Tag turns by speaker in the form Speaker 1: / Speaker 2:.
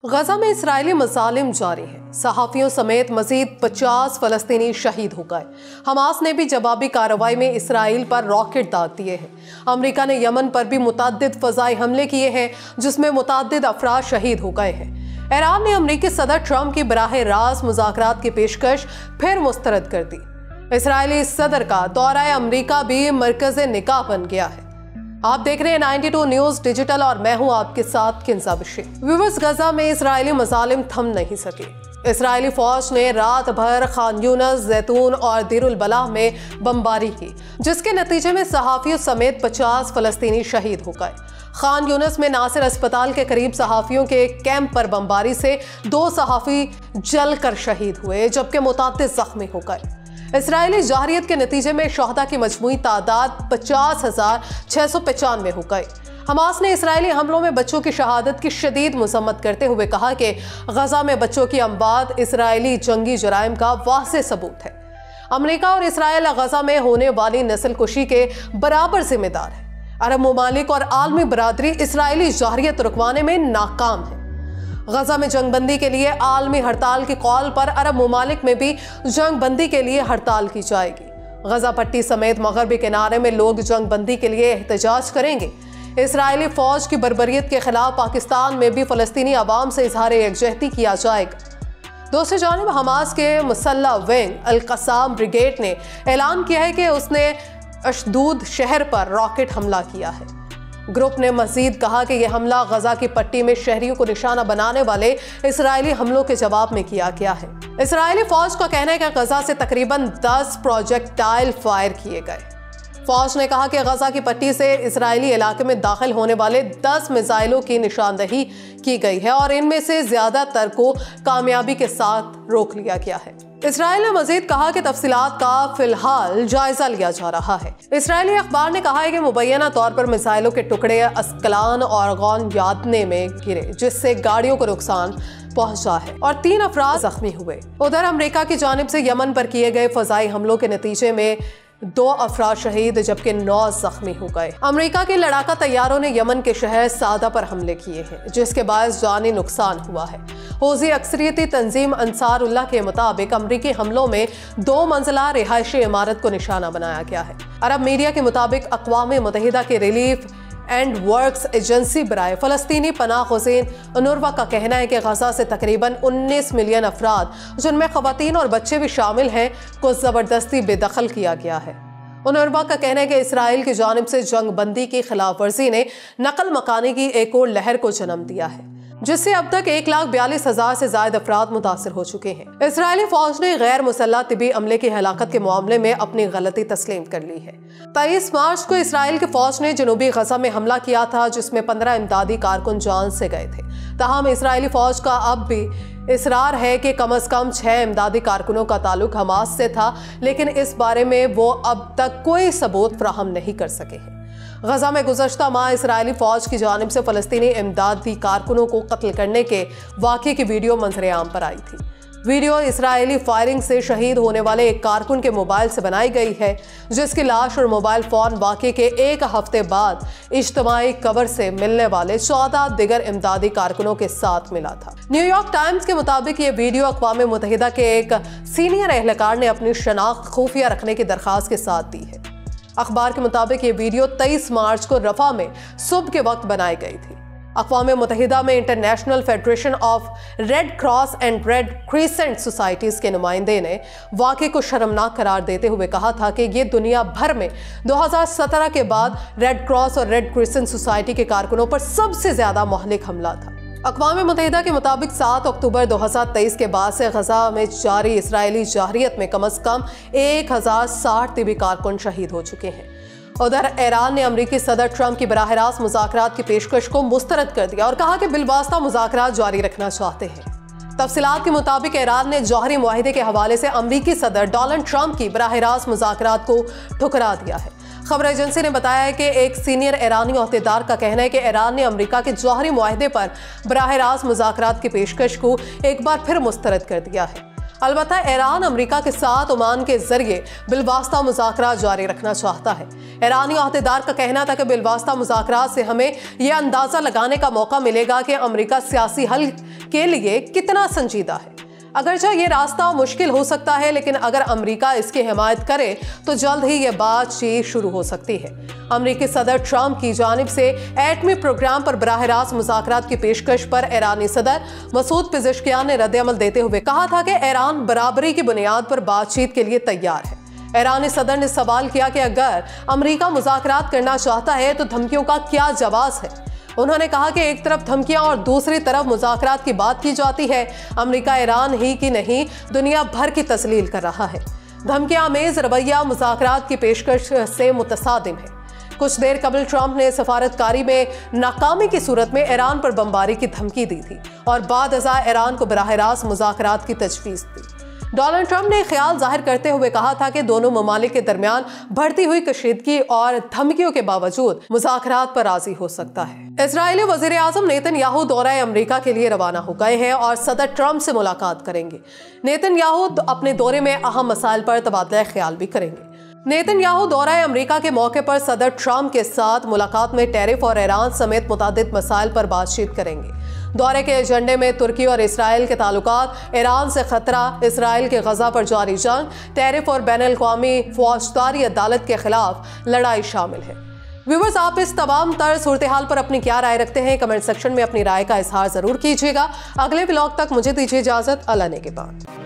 Speaker 1: गजा में इसराइली मज़ालिम जारी है। सहाफ़ियों समेत मज़ीद 50 फ़लस्तीनी शहीद हो गए। हमास ने भी जवाबी कार्रवाई में इसराइल पर रॉकेट दाग दिए हैं। अमेरिका ने यमन पर भी मुतअद्दिद फ़ज़ाई हमले किए हैं, जिसमें मुतअद्दिद अफराद शहीद हो गए हैं। ईरान ने अमेरिकी सदर ट्रंप की बराह रास्त मुज़ाकरात की पेशकश फिर मुस्तरद कर दी। इसराइली सदर का दौरा अमेरिका भी मरकज़ निगाह बन गया है। आप देख रहे हैं 92 न्यूज़ डिजिटल और मैं हूं आपके साथ किंजा बशीर। व्यूअर्स, गजा में इसराइली मज़ालिम थम नहीं सके। इसराइली फौज ने रात भर खान यूनस, जैतून और देरुल बलाह में बमबारी की, जिसके नतीजे में सहाफ़ियों समेत 50 फ़लस्तीनी शहीद हो गए। खान यूनस में नासिर अस्पताल के करीब सहाफ़ियों के कैंप पर बमबारी से 2 सहाफ़ी जलकर शहीद हुए, जबकि मुतअद्दिद ज़ख्मी हो गए। इसराइली जारियत के नतीजे में शहदा की मजमूई तादाद 50,695 हो गई। हमास ने इसराइली हमलों में बच्चों की शहादत की शदीद मज़म्मत करते हुए कहा कि गजा में बच्चों की अमवात इसराइली जंगी जराइम का वाज़ेह सबूत है। अमेरिका और इसराइल गजा में होने वाली नस्लकुशी के बराबर जिम्मेदार है। अरब ममालिक और आलमी बरादरी इसराइली जारियत रुकवाने में नाकाम है। गजा में जंगबंदी के लिए आलमी हड़ताल की कॉल पर अरब ममालिक में भी जंगबंदी के लिए हड़ताल की जाएगी। गजा पट्टी समेत मगरबी किनारे में लोग जंगबंदी के लिए एहतजाज करेंगे। इसराइली फौज की बर्बरियत के खिलाफ पाकिस्तान में भी फ़लस्तीनी अवाम से इजहार यकजहती किया जाएगा। दूसरी जानिब हमास के मुसल्ला विंग अल क़स्साम ब्रिगेड ने ऐलान किया है कि उसने अशदूद शहर पर रॉकेट हमला किया है। ग्रुप ने मजीद कहा कि यह हमला गजा की पट्टी में शहरियों को निशाना बनाने वाले इसराइली हमलों के जवाब में किया गया है। इसराइली फौज का कहना है कि गजा से तकरीबन 10 प्रोजेक्टाइल फायर किए गए। फौज ने कहा कि गजा की पट्टी से इसराइली इलाके में दाखिल होने वाले 10 मिसाइलों की निशानदही की गई है और इनमें से ज्यादातर को कामयाबी के साथ रोक लिया गया है। इसराइल ने मजीद कहा कि तफसीलात का फिलहाल जायजा लिया जा रहा है। इसराइली अखबार ने कहा है कि मुबैना तौर पर मिसाइलों के टुकड़े अस्कलान और गौन यादने में गिरे, जिससे गाड़ियों को नुकसान पहुंचा है और 3 अफराद जख्मी हुए। उधर अमेरिका की जानिब से यमन पर किए गए फजाई हमलों के नतीजे में 2 अफराद शहीद जबकि 9 जख्मी हो गए। अमेरिका के लड़ाका तैयारों ने यमन के शहर सादा पर हमले किए हैं, जिसके बायस जानी नुकसान हुआ है। हौज़ी अक्सरियती तंजीम अंसारुल्लाह के मुताबिक अमरीकी हमलों में 2 मंजिला रिहायशी इमारत को निशाना बनाया गया है। अरब मीडिया के मुताबिक अक़वाम मुत्तहिदा के रिलीफ एंड वर्क्स एजेंसी बराए फ़लस्तीनी पनाह हुसैन उनरवा का कहना है कि गजा से तकरीबन 19 मिलियन अफराद, जिनमें ख़वातीन और बच्चे भी शामिल हैं, को ज़बरदस्ती बेदखल किया गया है। उनरवा का कहना है कि इसराइल की जानिब से जंगबंदी की खिलाफ वर्जी ने नकल मकानी की एक और लहर को जन्म दिया है, जिससे अब तक 1,42,000 से ज्यादा अफराद मुतासर हो चुके हैं। इसराइली फौज ने गैर मुसल्लह तिबी अमले की हलाकत के मामले में अपनी गलती तस्लीम कर ली है। 23 मार्च को इसराइल की फौज ने जनूबी गजा में हमला किया था, जिसमें 15 इमदादी कारकुन जान से गए थे। ताहम इसराइली फौज का अब भी इसरार है कि कम अज कम 6 इमदादी कारकुनों का ताल्लुक हमास से था, लेकिन इस बारे में वो अब तक कोई सबूत फ्राहम नहीं कर सके हैं। गजा में गुज़श्ता माह इसराइली फौज की जानिब से फ़लस्तीनी इमदादी कारकुनों को कत्ल करने के वाक़े की वीडियो मंजर आम पर आई थी। वीडियो इसराइली फायरिंग से शहीद होने वाले एक कारकुन के मोबाइल से बनाई गई है, जिसकी लाश और मोबाइल फ़ोन वाक़े के 1 हफ्ते बाद इज्तिमाई कबर से मिलने वाले 14 दिगर इमदादी कारकुनों के साथ मिला था। न्यूयॉर्क टाइम्स के मुताबिक ये वीडियो अक़वाम मुत्तहिदा के एक सीनियर एहलकार ने अपनी शनाख्त खुफिया रखने की दरख्वास्त के साथ दी है। अखबार के मुताबिक ये वीडियो 23 मार्च को रफा में सुबह के वक्त बनाई गई थी। अक़वाम मुत्तहिदा में international federation of red cross and red crescent societies के नुमाइंदे ने वाक़े को शर्मनाक करार देते हुए कहा था कि ये दुनिया भर में 2017 के बाद रेड क्रॉस और रेड क्रिसेंट सोसाइटी के कारकुनों पर सबसे ज़्यादा मुहलिक हमला था। अक़वाम मुत्तहिदा के मुताबिक 7 अक्टूबर 2023 के बाद से गजा में जारी इसराइली जारियत में कम अज़ कम 1060 तिबी कारकुन शहीद हो चुके हैं। उधर ईरान ने अमरीकी सदर ट्रंप की बराह रास्त मुज़ाकरात की पेशकश को मुस्तरद कर दिया और कहा कि बिलवास्ता मुज़ाकरात जारी रखना चाहते हैं। तफसीलात के मुताबिक ईरान ने जौहरी मुआहिदे के हवाले से अमरीकी सदर डोनाल्ड ट्रंप की बराह रास्त मुज़ाकरात को ठुकरा दिया है। खबर एजेंसी ने बताया है कि एक सीनियर ईरानी ओहदेदार का कहना है कि ईरान ने अमेरिका के जौहरी मुआहिदे पर बराह रास्त मुज़ाकरात की पेशकश को एक बार फिर मुस्तरद कर दिया है। अलबत्ता ईरान अमेरिका के साथ ओमान के जरिए बिलवास्ता मुज़ाकरात जारी रखना चाहता है। ईरानी अहदेदार का कहना था कि बिलवास्ता मुज़ाकरात से हमें यह अंदाजा लगाने का मौका मिलेगा कि अमेरिका सियासी हल के लिए कितना संजीदा है। अगरचे ये रास्ता मुश्किल हो सकता है, लेकिन अगर अमेरिका इसकी हिमायत करे तो जल्द ही ये बातचीत शुरू हो सकती है। अमेरिकी सदर ट्रंप की जानिब से एटमी प्रोग्राम पर बराह रास्त मुज़ाकरात की पेशकश पर ईरानी सदर मसूद पेज़ेश्कियान ने रद्द-ए-अमल देते हुए कहा था कि ईरान बराबरी की बुनियाद पर बातचीत के लिए तैयार है। ईरानी सदर ने सवाल किया कि अगर अमेरिका मुज़ाकरात करना चाहता है तो धमकियों का क्या जवाब है। उन्होंने कहा कि एक तरफ धमकियां और दूसरी तरफ मुज़ाकरात की बात की जाती है। अमेरिका ईरान ही की नहीं, दुनिया भर की तस्लील कर रहा है। धमकियां आमेज रवैया मुज़ाकरात की पेशकश से मुतसादिम है। कुछ देर कबल ट्रंप ने सफारतकारी में नाकामी की सूरत में ईरान पर बमबारी की धमकी दी थी और बाद अज़ा ईरान को बराह रास्त मुज़ाकरात की तजवीज़ दी। डोनाल्ड ट्रंप ने ख्याल जाहिर करते हुए कहा था कि दोनों ममालिक के दरमियान बढ़ती हुई कशीदगी और धमकियों के बावजूद मुज़ाकरात पर राजी हो सकता है। इजरायली वज़ीर आज़म नेतन्याहू दौरा अमेरिका के लिए रवाना हो गए हैं और सदर ट्रंप से मुलाकात करेंगे। नेतन्याहू अपने दौरे में अहम मसाइल पर तबादला ख्याल भी करेंगे। नेतन्याहू दौरा अमेरिका के मौके पर सदर ट्रंप के साथ मुलाकात में टैरिफ और ईरान समेत मुतादिद मसाइल पर बातचीत करेंगे। दौरे के एजेंडे में तुर्की और इसराइल के ताल्लुकात, ईरान से खतरा, इसराइल के गजा पर जारी जंग, टैरिफ और बैनुल-अक़वामी फौजदारी अदालत के खिलाफ लड़ाई शामिल है। व्यूअर्स, आप इस तमाम तर सूरत हाल पर अपनी क्या राय रखते हैं? कमेंट सेक्शन में अपनी राय का इजहार जरूर कीजिएगा। अगले व्लॉग तक मुझे दीजिए इजाजत। अल्लाह ने के बाद।